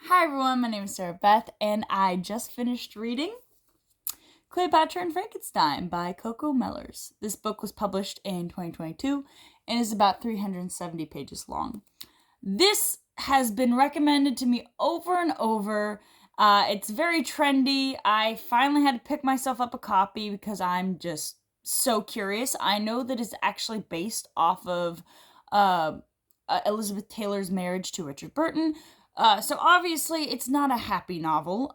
Hi everyone, my name is Sarah Beth, and I just finished reading Cleopatra and Frankenstein by Coco Mellors. This book was published in 2022 and is about 370 pages long. This has been recommended to me over and over. It's very trendy. I finally had to pick myself up a copy because I'm just so curious. I know that it's actually based off of Elizabeth Taylor's marriage to Richard Burton. So obviously it's not a happy novel,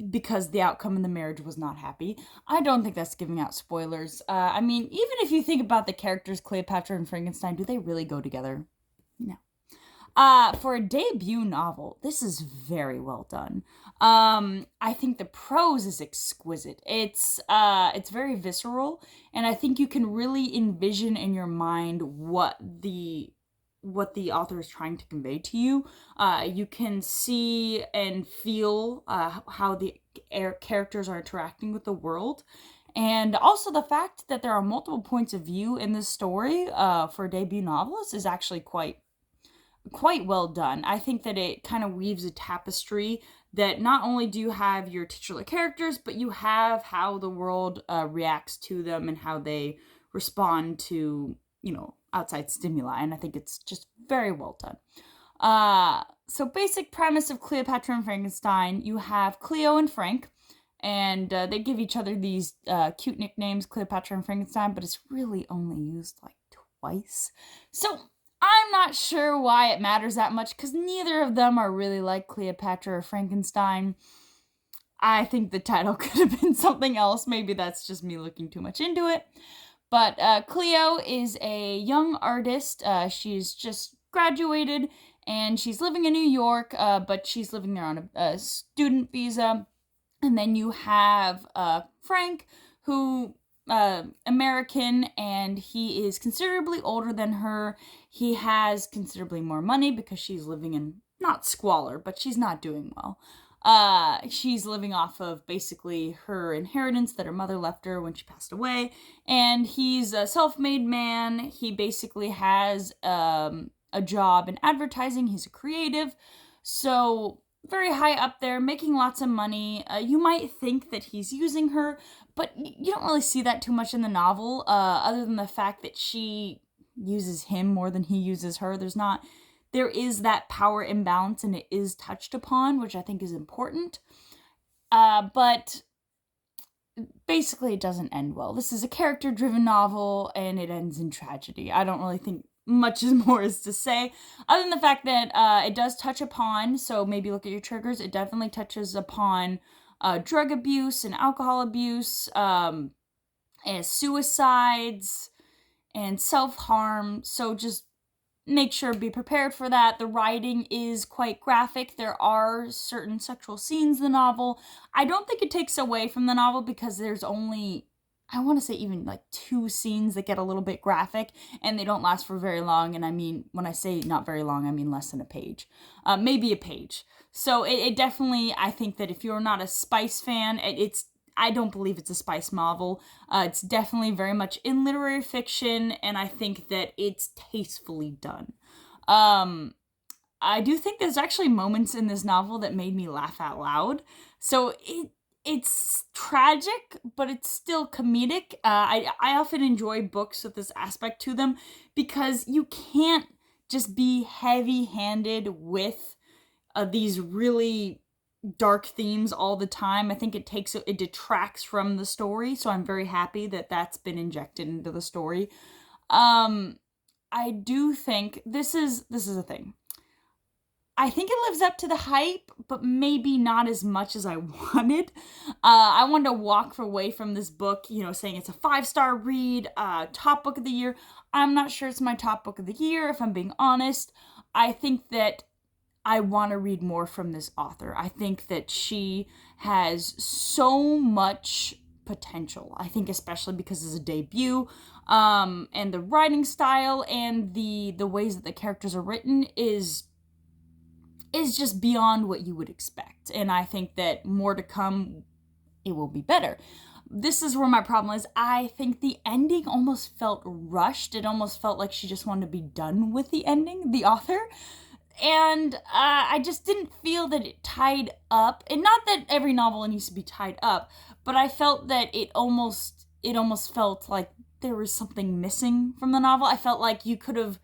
because the outcome in the marriage was not happy. I don't think that's giving out spoilers. Even if you think about the characters Cleopatra and Frankenstein, do they really go together? No. For a debut novel, this is very well done. I think the prose is exquisite. It's very visceral, and I think you can really envision in your mind what the author is trying to convey to you. You can see and feel how the characters are interacting with the world. And also the fact that there are multiple points of view in this story for a debut novelist is actually quite well done. I think that it kind of weaves a tapestry that not only do you have your titular characters, but you have how the world reacts to them and how they respond to, outside stimuli. And I think it's just very well done. So basic premise of Cleopatra and Frankenstein, you have Cleo and Frank, and they give each other these cute nicknames, Cleopatra and Frankenstein, but it's really only used like twice. So I'm not sure why it matters that much, because neither of them are really like Cleopatra or Frankenstein. I think the title could have been something else. Maybe that's just me looking too much into it. But Cleo is a young artist. She's just graduated, and she's living in New York, but she's living there on a student visa. And then you have Frank, who American, and he is considerably older than her. He has considerably more money because she's living in, not squalor, but she's not doing well. She's living off of basically her inheritance that her mother left her when she passed away. And he's a self-made man. He basically has a job in advertising. He's a creative. So very high up there, making lots of money. You might think that he's using her, but you don't really see that too much in the novel, other than the fact that she uses him more than he uses her. There is that power imbalance, and it is touched upon, which I think is important. But basically it doesn't end well. This is a character-driven novel, and it ends in tragedy. I don't really think much more is to say, other than the fact that it does touch upon, so maybe look at your triggers, it definitely touches upon drug abuse and alcohol abuse, and suicides, and self-harm, so just make sure, be prepared for that. The writing is quite graphic. There are certain sexual scenes in the novel. I don't think it takes away from the novel, because there's only, I want to say, even like 2 scenes that get a little bit graphic, and they don't last for very long. And I mean, when I say not very long, I mean less than a page, maybe a page. So it definitely, I think that if you're not a spice fan, I don't believe it's a spice novel. It's definitely very much in literary fiction, and I think that it's tastefully done. I do think there's actually moments in this novel that made me laugh out loud. So it's tragic, but it's still comedic. I often enjoy books with this aspect to them, because you can't just be heavy-handed with these really dark themes all the time. I think it detracts from the story, so I'm very happy that that's been injected into the story. I do think this is a thing. I think it lives up to the hype, but maybe not as much as I wanted. I wanted to walk away from this book, saying it's a 5-star read, top book of the year. I'm not sure it's my top book of the year, if I'm being honest. I think that I want to read more from this author. I think that she has so much potential. I think especially because it's a debut, and the writing style and the ways that the characters are written is just beyond what you would expect. And I think that more to come, it will be better. This is where my problem is. I think the ending almost felt rushed. It almost felt like she just wanted to be done with the ending, the author. And I just didn't feel that it tied up. And not that every novel needs to be tied up, but I felt that it almost felt like there was something missing from the novel. I felt like you could have,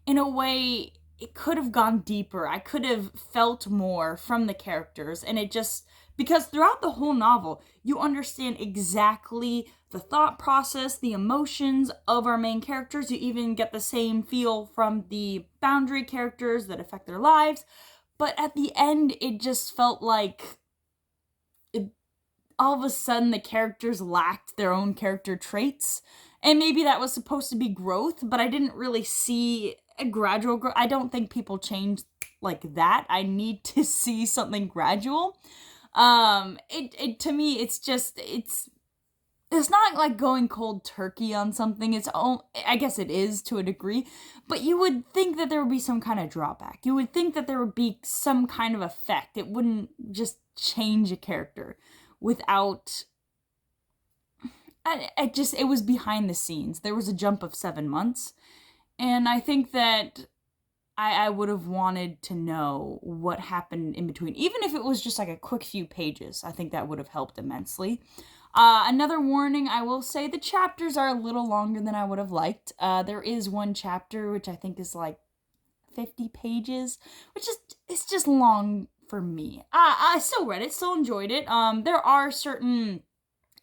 in a way, it could have gone deeper. I could have felt more from the characters. And it just, because throughout the whole novel, you understand exactly the thought process, the emotions of our main characters. You even get the same feel from the boundary characters that affect their lives. But at the end, it just felt like all of a sudden the characters lacked their own character traits. And maybe that was supposed to be growth, but I didn't really see a gradual growth. I don't think people change like that. I need to see something gradual. It to me, it's not like going cold turkey on something. I guess it is to a degree, but you would think that there would be some kind of drawback. You would think that there would be some kind of effect. It wouldn't just change a character without. It was behind the scenes. There was a jump of 7 months, and I think that I would have wanted to know what happened in between. Even if it was just like a quick few pages, I think that would have helped immensely. Another warning, I will say the chapters are a little longer than I would have liked. There is one chapter, which I think is like 50 pages, which is, it's just long for me. I still read it, still enjoyed it. There are certain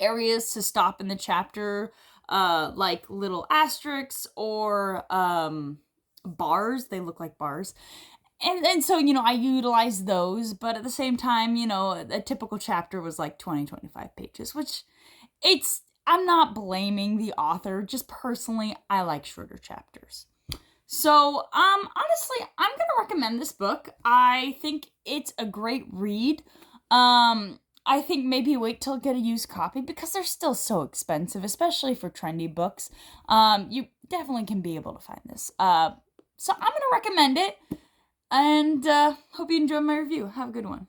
areas to stop in the chapter, like little asterisks or, bars. They look like bars. And so, I utilized those, but at the same time, a typical chapter was like 20-25 pages, which I'm not blaming the author, just personally, I like shorter chapters. So, honestly, I'm gonna recommend this book. I think it's a great read. I think maybe wait till get a used copy because they're still so expensive, especially for trendy books. You definitely can be able to find this. So I'm gonna recommend it, and hope you enjoyed my review. Have a good one.